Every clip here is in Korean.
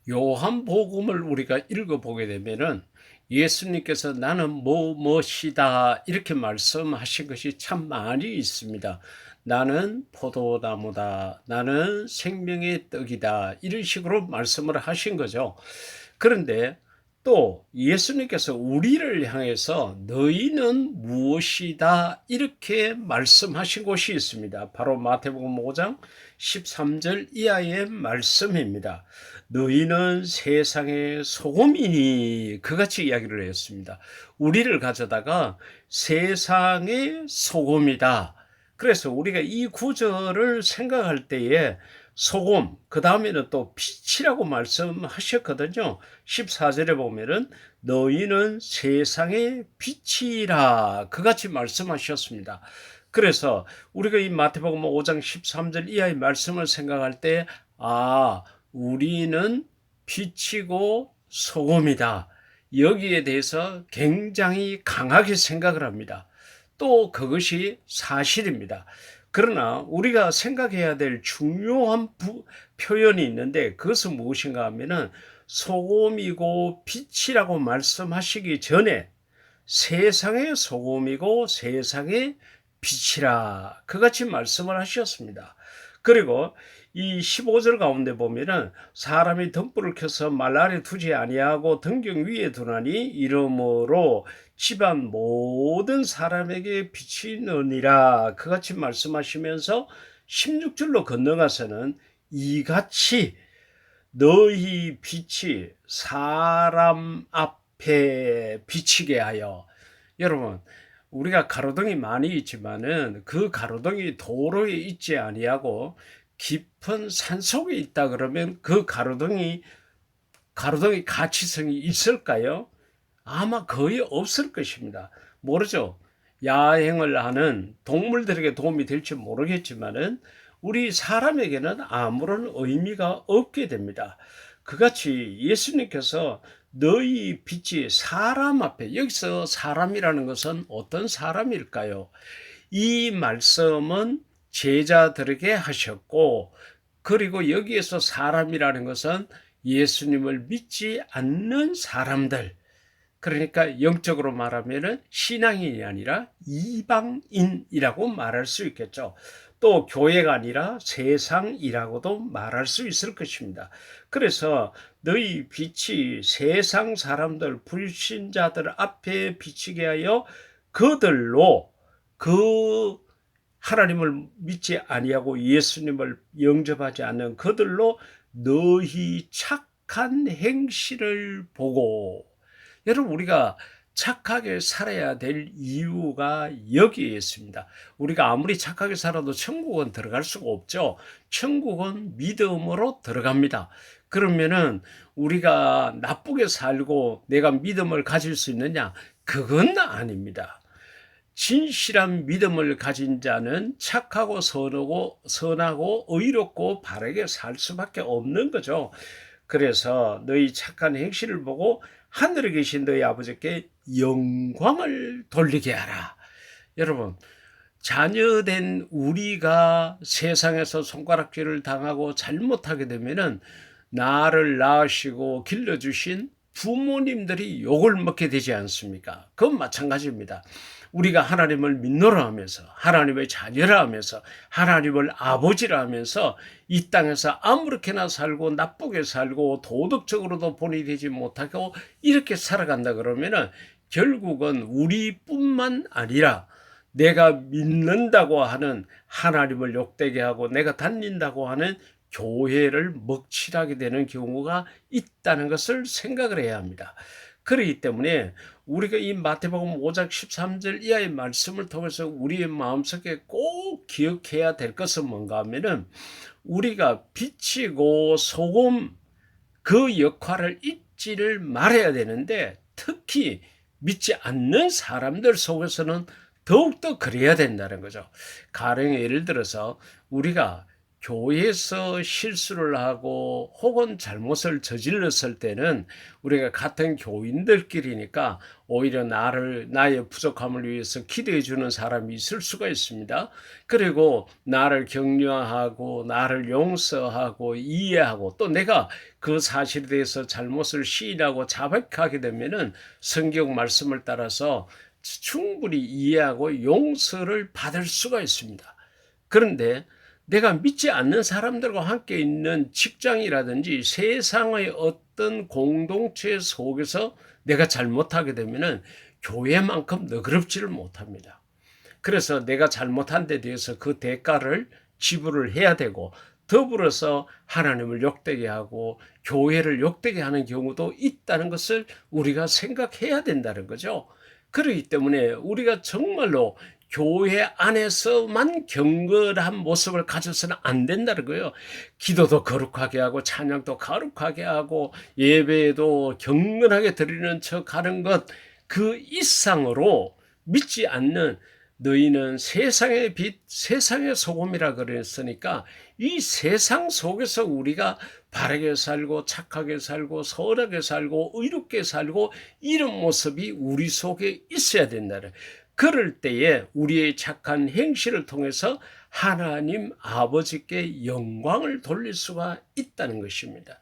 요한복음을 우리가 읽어보게 되면은 예수님께서 나는 무엇이다 이렇게 말씀하신 것이 참 많이 있습니다. 나는 포도나무다. 나는 생명의 떡이다. 이런 식으로 말씀을 하신 거죠. 그런데 또 예수님께서 우리를 향해서 너희는 무엇이다 이렇게 말씀하신 곳이 있습니다. 바로 마태복음 5장 13절 이하의 말씀입니다. 너희는 세상의 소금이니 그같이 이야기를 했습니다. 우리를 가져다가 세상의 소금이다. 그래서 우리가 이 구절을 생각할 때에 소금, 그 다음에는 또 빛이라고 말씀하셨거든요. 14절에 보면은 너희는 세상의 빛이라 그같이 말씀하셨습니다. 그래서 우리가 이 마태복음 5장 13절 이하의 말씀을 생각할 때 우리는 빛이고 소금이다. 여기에 대해서 굉장히 강하게 생각을 합니다. 또 그것이 사실입니다. 그러나 우리가 생각해야 될 중요한 표현이 있는데 그것은 무엇인가 하면은 소금이고 빛이라고 말씀하시기 전에 세상의 소금이고 세상의 빛이라 그같이 말씀을 하셨습니다. 그리고 이 15절 가운데 보면은 사람이 등불을 켜서 말 아래 두지 아니하고 등경 위에 두나니 이러므로 집안 모든 사람에게 빛이 느니라 그같이 말씀하시면서 16절로 건너가서는 이같이 너희 빛이 사람 앞에 비치게 하여. 여러분, 우리가 가로등이 많이 있지만은 그 가로등이 도로에 있지 아니하고 깊은 산속에 있다 그러면 그 가로등이 가치성이 있을까요? 아마 거의 없을 것입니다. 모르죠. 야행을 하는 동물들에게 도움이 될지 모르겠지만은 우리 사람에게는 아무런 의미가 없게 됩니다. 그같이 예수님께서 너희 빛이 사람 앞에, 여기서 사람이라는 것은 어떤 사람일까요? 이 말씀은 제자들에게 하셨고, 그리고 여기에서 사람이라는 것은 예수님을 믿지 않는 사람들, 그러니까 영적으로 말하면은 신앙인이 아니라 이방인이라고 말할 수 있겠죠. 또 교회가 아니라 세상이라고도 말할 수 있을 것입니다. 그래서 너희 빛이 세상 사람들, 불신자들 앞에 비치게 하여 그들로 그 하나님을 믿지 아니하고 예수님을 영접하지 않는 그들로 너희 착한 행실을 보고. 여러분, 우리가 착하게 살아야 될 이유가 여기에 있습니다. 우리가 아무리 착하게 살아도 천국은 들어갈 수가 없죠. 천국은 믿음으로 들어갑니다. 그러면은 우리가 나쁘게 살고 내가 믿음을 가질 수 있느냐? 그건 아닙니다. 진실한 믿음을 가진 자는 착하고 선하고 의롭고 바르게 살 수밖에 없는 거죠. 그래서 너희 착한 행실을 보고 하늘에 계신 너희 아버지께 영광을 돌리게 하라. 여러분, 자녀된 우리가 세상에서 손가락질을 당하고 잘못하게 되면은 나를 낳으시고 길러주신 부모님들이 욕을 먹게 되지 않습니까? 그건 마찬가지입니다. 우리가 하나님을 믿노라 하면서 하나님의 자녀라 하면서 하나님을 아버지라 하면서 이 땅에서 아무렇게나 살고 나쁘게 살고 도덕적으로도 본이 되지 못하고 이렇게 살아간다 그러면은 결국은 우리뿐만 아니라 내가 믿는다고 하는 하나님을 욕되게 하고 내가 다닌다고 하는 교회를 먹칠하게 되는 경우가 있다는 것을 생각을 해야 합니다. 그렇기 때문에 우리가 이 마태복음 5장 13절 이하의 말씀을 통해서 우리의 마음속에 꼭 기억해야 될 것은 뭔가 하면은 우리가 빛이고 소금 그 역할을 잊지를 말아야 되는데 특히 믿지 않는 사람들 속에서는 더욱더 그래야 된다는 거죠. 가령 예를 들어서 우리가 교회에서 실수를 하고 혹은 잘못을 저질렀을 때는 우리가 같은 교인들끼리니까 오히려 나의 부족함을 위해서 기도해 주는 사람이 있을 수가 있습니다. 그리고 나를 격려하고 나를 용서하고 이해하고 또 내가 그 사실에 대해서 잘못을 시인하고 자백하게 되면은 성경 말씀을 따라서 충분히 이해하고 용서를 받을 수가 있습니다. 그런데 내가 믿지 않는 사람들과 함께 있는 직장이라든지 세상의 어떤 공동체 속에서 내가 잘못하게 되면은 교회만큼 너그럽지를 못합니다. 그래서 내가 잘못한 데 대해서 그 대가를 지불을 해야 되고 더불어서 하나님을 욕되게 하고 교회를 욕되게 하는 경우도 있다는 것을 우리가 생각해야 된다는 거죠. 그렇기 때문에 우리가 정말로 교회 안에서만 경건한 모습을 가져서는 안 된다는 거예요. 기도도 거룩하게 하고 찬양도 거룩하게 하고 예배도 경건하게 드리는 척 하는 것 그 이상으로 믿지 않는 너희는 세상의 빛, 세상의 소금이라 그랬으니까 이 세상 속에서 우리가 바르게 살고 착하게 살고 선하게 살고 의롭게 살고 이런 모습이 우리 속에 있어야 된다는. 그럴 때에 우리의 착한 행실을 통해서 하나님 아버지께 영광을 돌릴 수가 있다는 것입니다.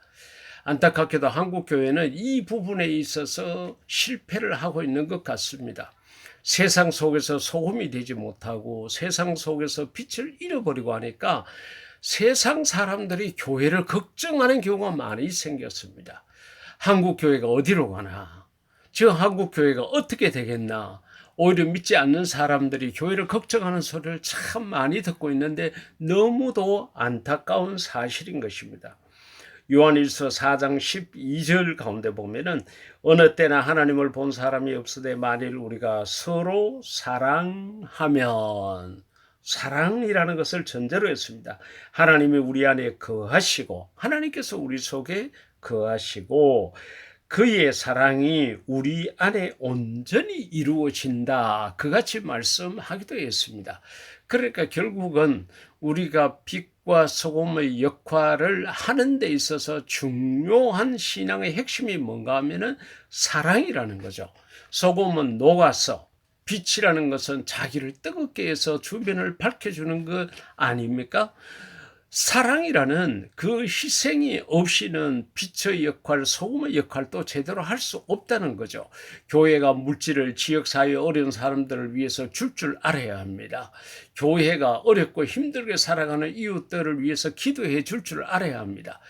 안타깝게도 한국 교회는 이 부분에 있어서 실패를 하고 있는 것 같습니다. 세상 속에서 소금이 되지 못하고 세상 속에서 빛을 잃어버리고 하니까 세상 사람들이 교회를 걱정하는 경우가 많이 생겼습니다. 한국 교회가 어디로 가나? 지금 한국 교회가 어떻게 되겠나? 오히려 믿지 않는 사람들이 교회를 걱정하는 소리를 참 많이 듣고 있는데 너무도 안타까운 사실인 것입니다. 요한일서 4장 12절 가운데 보면은 어느 때나 하나님을 본 사람이 없으되 만일 우리가 서로 사랑하면, 사랑이라는 것을 전제로 했습니다. 하나님이 우리 안에 거하시고 하나님께서 우리 속에 거하시고 그의 사랑이 우리 안에 온전히 이루어진다. 그같이 말씀하기도 했습니다. 그러니까 결국은 우리가 빛과 소금의 역할을 하는 데 있어서 중요한 신앙의 핵심이 뭔가 하면은 사랑이라는 거죠. 소금은 녹아서 빛이라는 것은 자기를 뜨겁게 해서 주변을 밝혀주는 것 아닙니까? 사랑이라는 그 희생이 없이는 빛의 역할, 소금의 역할도 제대로 할 수 없다는 거죠. 교회가 물질을 지역사회 어려운 사람들을 위해서 줄 알아야 합니다. 교회가 어렵고 힘들게 살아가는 이웃들을 위해서 기도해 줄 알아야 합니다.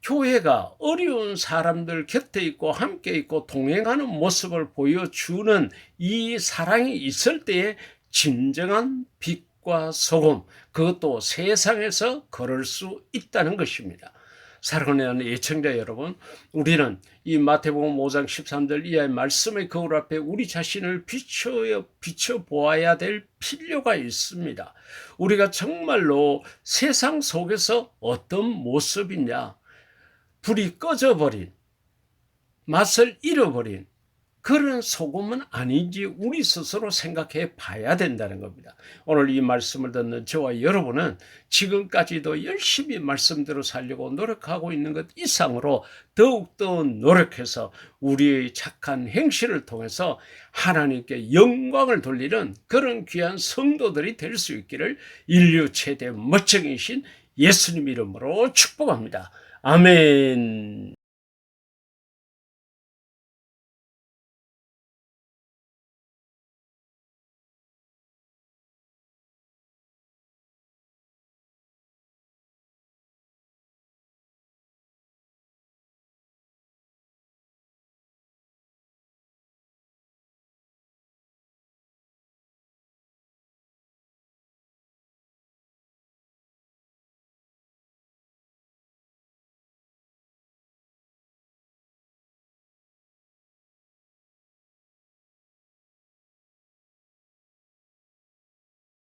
교회가 어려운 사람들 곁에 있고 함께 있고 동행하는 모습을 보여주는 이 사랑이 있을 때에 진정한 빛과 소금, 그것도 세상에서 걸을 수 있다는 것입니다. 사랑하는 애청자 여러분, 우리는 이 마태복음 5장 13절 이하의 말씀의 거울 앞에 우리 자신을 비춰보아야 될 필요가 있습니다. 우리가 정말로 세상 속에서 어떤 모습이냐, 불이 꺼져버린, 맛을 잃어버린 그런 소금은 아닌지 우리 스스로 생각해 봐야 된다는 겁니다. 오늘 이 말씀을 듣는 저와 여러분은 지금까지도 열심히 말씀대로 살려고 노력하고 있는 것 이상으로 더욱더 노력해서 우리의 착한 행실을 통해서 하나님께 영광을 돌리는 그런 귀한 성도들이 될 수 있기를 인류 최대 멋쟁이신 예수님 이름으로 축복합니다. 아멘.